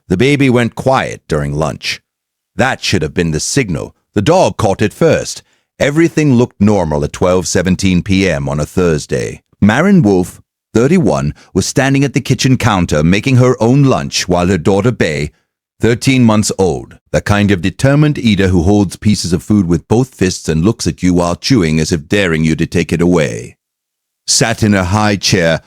The baby went quiet during lunch. That should have been the signal. The dog caught it first. Everything looked normal at 12:17 p.m. on a Thursday. Maren Wolf, 31, was standing at the kitchen counter making her own lunch while her daughter Bay, 13 months old, the kind of determined eater who holds pieces of food with both fists and looks at you while chewing as if daring you to take it away, sat in a high chair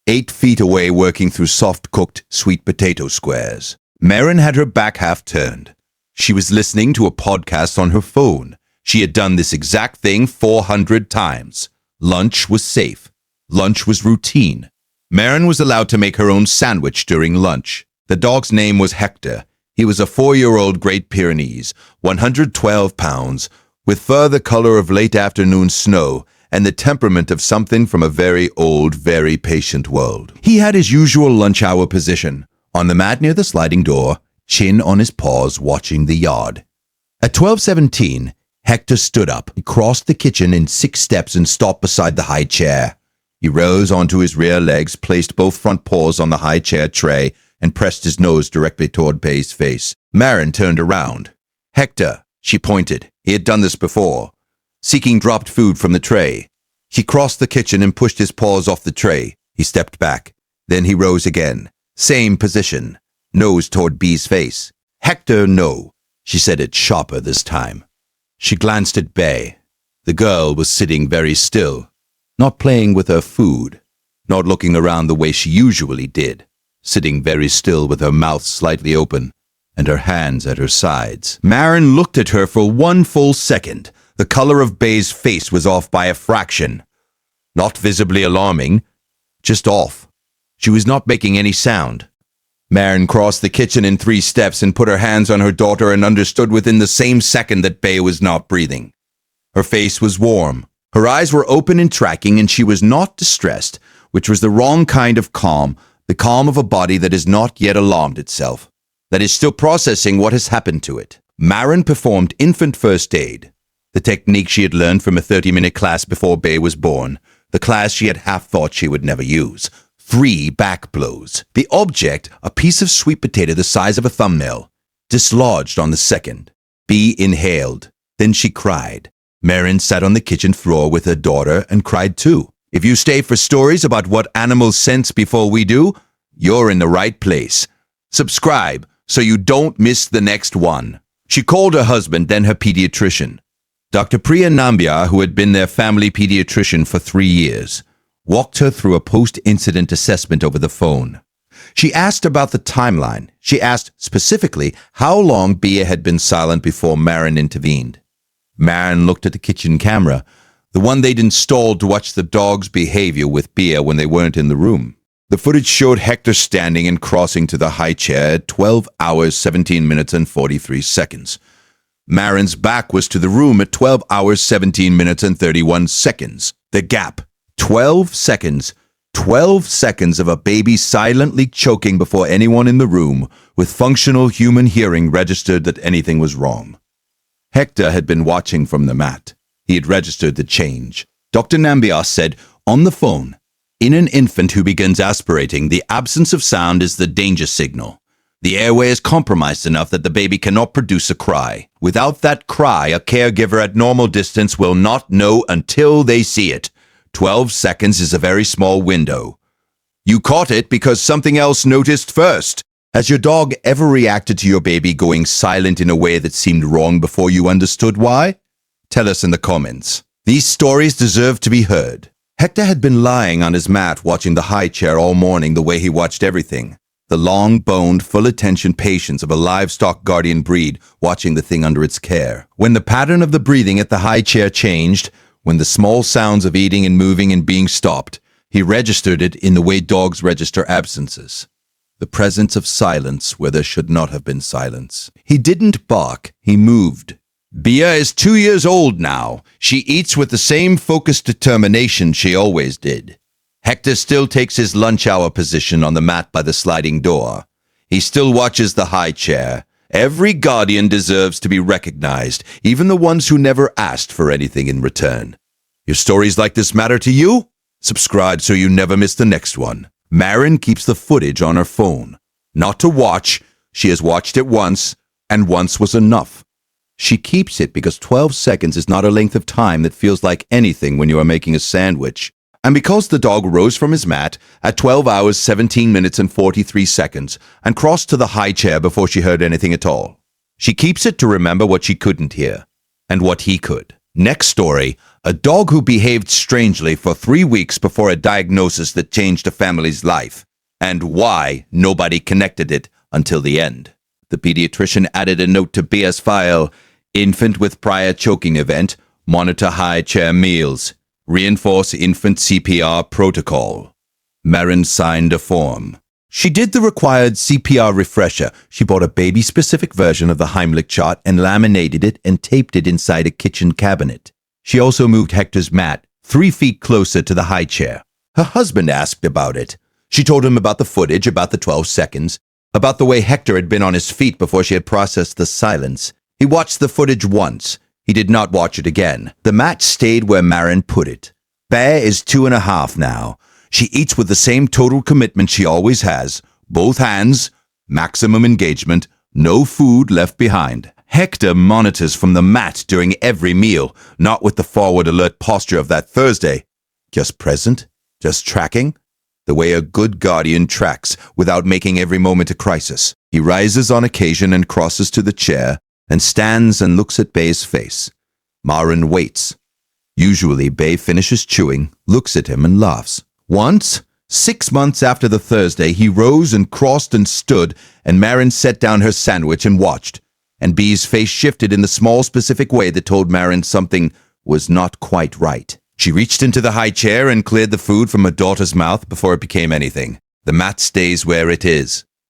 8 feet away working through soft-cooked sweet potato squares. Maren had her back half turned. She was listening to a podcast on her phone. She had done this exact thing 400 times. Lunch was safe. Lunch was routine. Maren was allowed to make her own sandwich during lunch. The dog's name was Hector. He was a 4-year-old Great Pyrenees, 112 pounds, with fur the color of late afternoon snow and the temperament of something from a very old, very patient world. He had his usual lunch hour position, on the mat near the sliding door, chin on his paws, watching the yard. At 12:17, Hector stood up. He crossed the kitchen in 6 steps and stopped beside the high chair. He rose onto his rear legs, placed both front paws on the high chair tray, and pressed his nose directly toward Bay's face. Maren turned around. Hector, she pointed. He had done this before. Seeking dropped food from the tray. He crossed the kitchen and pushed his paws off the tray. He stepped back. Then he rose again. Same position. Nose toward B's face. Hector, no. She said it sharper this time. She glanced at Bay. The girl was sitting very still, not playing with her food, not looking around the way she usually did, sitting very still with her mouth slightly open and her hands at her sides. Maren looked at her for 1 full second. The color of Bay's face was off by a fraction. Not visibly alarming, just off. She was not making any sound. Maren crossed the kitchen in 3 steps and put her hands on her daughter and understood within the same second that Bay was not breathing. Her face was warm. Her eyes were open and tracking, and she was not distressed, which was the wrong kind of calm, the calm of a body that has not yet alarmed itself, that is still processing what has happened to it. Maren performed infant first aid, the technique she had learned from a 30-minute class before Bay was born, the class she had half thought she would never use. 3 back blows. The object, a piece of sweet potato the size of a thumbnail, dislodged on the second. B inhaled. Then she cried. Maren sat on the kitchen floor with her daughter and cried too. If you stay for stories about what animals sense before we do, you're in the right place. Subscribe so you don't miss the next one. She called her husband, then her pediatrician. Dr. Priya Nambiar, who had been their family pediatrician for 3 years, walked her through a post-incident assessment over the phone. She asked about the timeline. She asked specifically how long Bia had been silent before Maren intervened. Maren looked at the kitchen camera, the one they'd installed to watch the dog's behavior with Bia when they weren't in the room. The footage showed Hector standing and crossing to the high chair at 12 hours, 17 minutes, and 43 seconds. Maren's back was to the room at 12 hours, 17 minutes, and 31 seconds. The gap. 12 seconds. 12 seconds of a baby silently choking before anyone in the room with functional human hearing registered that anything was wrong. Hector had been watching from the mat. He had registered the change. Dr. Nambiar said, on the phone, in an infant who begins aspirating, the absence of sound is the danger signal. The airway is compromised enough that the baby cannot produce a cry. Without that cry, a caregiver at normal distance will not know until they see it. 12 seconds is a very small window. You caught it because something else noticed first. Has your dog ever reacted to your baby going silent in a way that seemed wrong before you understood why? Tell us in the comments. These stories deserve to be heard. Hector had been lying on his mat watching the high chair all morning the way he watched everything. The long-boned, full-attention patience of a livestock guardian breed watching the thing under its care. When the pattern of the breathing at the high chair changed, when the small sounds of eating and moving and being stopped, he registered it in the way dogs register absences. The presence of silence where there should not have been silence. He didn't bark, he moved. Bia is 2 years old now. She eats with the same focused determination she always did. Hector still takes his lunch hour position on the mat by the sliding door. He still watches the high chair. Every guardian deserves to be recognized, even the ones who never asked for anything in return. Your stories like this matter to you? Subscribe so you never miss the next one. Maren keeps the footage on her phone. Not to watch, She has watched it once, and once was enough. She keeps it because 12 seconds is not a length of time that feels like anything when you are making a sandwich. And because the dog rose from his mat at 12 hours, 17 minutes and 43 seconds and crossed to the high chair before she heard anything at all. She keeps it to remember what she couldn't hear and what he could. Next story, a dog who behaved strangely for 3 weeks before a diagnosis that changed a family's life, and why nobody connected it until the end. The pediatrician added a note to BS file: infant with prior choking event, monitor high chair meals, reinforce infant CPR protocol. Marin signed a form. She did the required CPR refresher. She bought a baby-specific version of the Heimlich chart and laminated it and taped it inside a kitchen cabinet. She also moved Hector's mat 3 feet closer to the high chair. Her husband asked about it. She told him about the footage, about the 12 seconds, about the way Hector had been on his feet before she had processed the silence. He watched the footage once. He did not watch it again. The mat stayed where Marin put it. Bear is 2.5 now. She eats with the same total commitment she always has. Both hands, maximum engagement, no food left behind. Hector monitors from the mat during every meal, not with the forward alert posture of that Thursday. Just present, just tracking, the way a good guardian tracks without making every moment a crisis. He rises on occasion and crosses to the chair and stands and looks at Bay's face. Marin waits. Usually, Bay finishes chewing, looks at him and laughs. Once, 6 months after the Thursday, he rose and crossed and stood, and Marin set down her sandwich and watched. And B's face shifted in the small specific way that told Marin something was not quite right. She reached into the high chair and cleared the food from her daughter's mouth before it became anything. The mat stays where it is.